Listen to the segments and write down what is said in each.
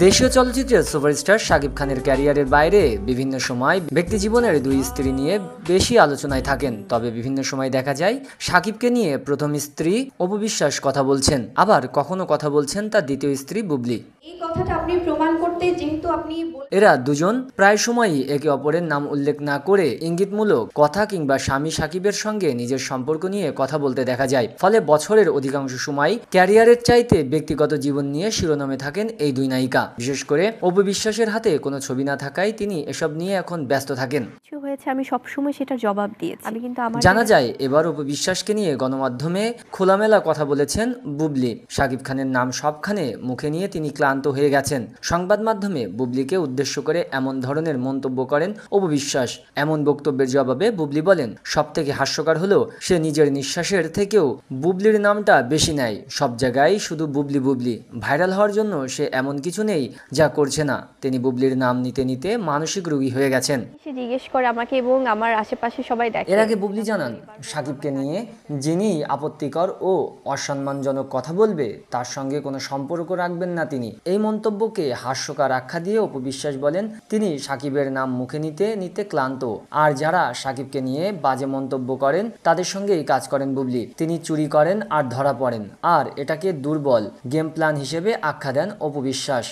দেশীয় চলচ্চিত্রের সুপারস্টার শাকিব খানের ক্যারিয়ারের বাইরে বিভিন্ন সময় ব্যক্তিজীবনের দুই স্ত্রী নিয়ে বেশি আলোচনায় থাকেন। তবে বিভিন্ন সময় দেখা যায় শাকিবকে নিয়ে প্রথম স্ত্রী অপু বিশ্বাস কথা বলছেন, আবার কখনো কথা বলছেন তার দ্বিতীয় স্ত্রী বুবলি। এই কথাটা আপনি প্রমাণ করতে যেহেতু আপনি এরা দুজন প্রায় সময়ই একে অপরের নাম উল্লেখ না করে ইঙ্গিতমূলক কথা কিংবা স্বামী শাকিবের সঙ্গে নিজের সম্পর্ক নিয়ে কথা বলতে দেখা যায়। ফলে বছরের অধিকাংশ সময় ক্যারিয়ারের চাইতে ব্যক্তিগত জীবন নিয়ে শিরোনামে থাকেন এই দুই নায়িকা। বিশেষ করে অপু বিশ্বাসের হাতে কোনো ছবি না থাকায় তিনি এসব নিয়ে এখন ব্যস্ত থাকেন। হয়েছে আমি সবসময় সেটা জবাব দিয়েছি। আমি কিন্তু জানা যায় এবার অপু বিশ্বাসকে নিয়ে গণমাধ্যমে খোলামেলা কথা বলেছেন বুবলি। শাকিব খানের নাম সবখানে মুখে নিয়ে তিনি ক্লান্ত হয়ে গেছেন। সংবাদ মাধ্যমে বুবলিকে উদ্দেশ্য করে এমন ধরনের মন্তব্য করেন অপু বিশ্বাস। এমন বক্তব্যের জবাবে বুবলি বলেন, সবথেকে হাস্যকর হলো সে নিজের নিঃশ্বাসের থেকেও বুবলির নামটা বেশি নেয়। সব জায়গায় শুধু বুবলি বুবলি। ভাইরাল হওয়ার জন্য সে এমন কিছু নেই যা করছে না। তিনি বুবলির নাম নিতে নিতে মানসিক রোগী হয়ে গেছেন। সে জিজ্ঞেস করে আমাকে এবং আমার আশেপাশে সবাই দেখে। এর আগে বুবলি জানান, শাকিবকে নিয়ে যিনি আপত্তিকর ও অসম্মানজনক কথা বলবে তার সঙ্গে কোনো সম্পর্ক রাখবেন না তিনি। এই মন্তব্যকে হাস্যকর আখ্যা দিয়ে অপু বিশ্বাস বলেন, তিনি শাকিবের নাম মুখে নিতে নিতে ক্লান্ত। আর যারা শাকিবকে নিয়ে বাজে মন্তব্য করেন তাদের সঙ্গেই কাজ করেন বুবলি। তিনি চুরি করেন আর ধরা পড়েন, আর এটাকে দুর্বল গেম প্ল্যান হিসেবে আখ্যা দেন অপু বিশ্বাস।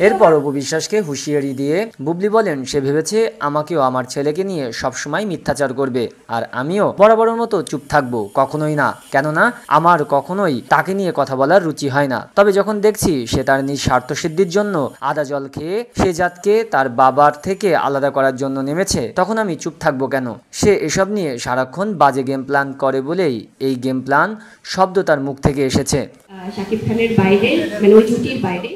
এরপর অপু বিশ্বাসকে হুঁশিয়ারি দিয়ে বুবলি বলেন, সে ভেবেছে আমাকেও আমার ছেলেকে নিয়ে সবসময় মিথ্যাচার করবে, আর আমিও বরাবরের মতো চুপ থাকবো। কখনোই না, কেননা আমার কখনোই তাকে নিয়ে কথা বলার রুচি হয় না। তবে যখন দেখছি সে তার নিজ স্বার্থসিদ্ধির জন্য আদা জল খেয়ে সে জাতকে তার বাবার থেকে আলাদা করার জন্য নেমেছে, তখন আমি চুপ থাকবো কেন? সে এসব নিয়ে সারাক্ষণ বাজে গেম প্ল্যান করে বলেই এই গেম প্ল্যান শব্দ তার মুখ থেকে এসেছে। শাকিব খানের বাইরে, মানে ওই জুটির বাইরে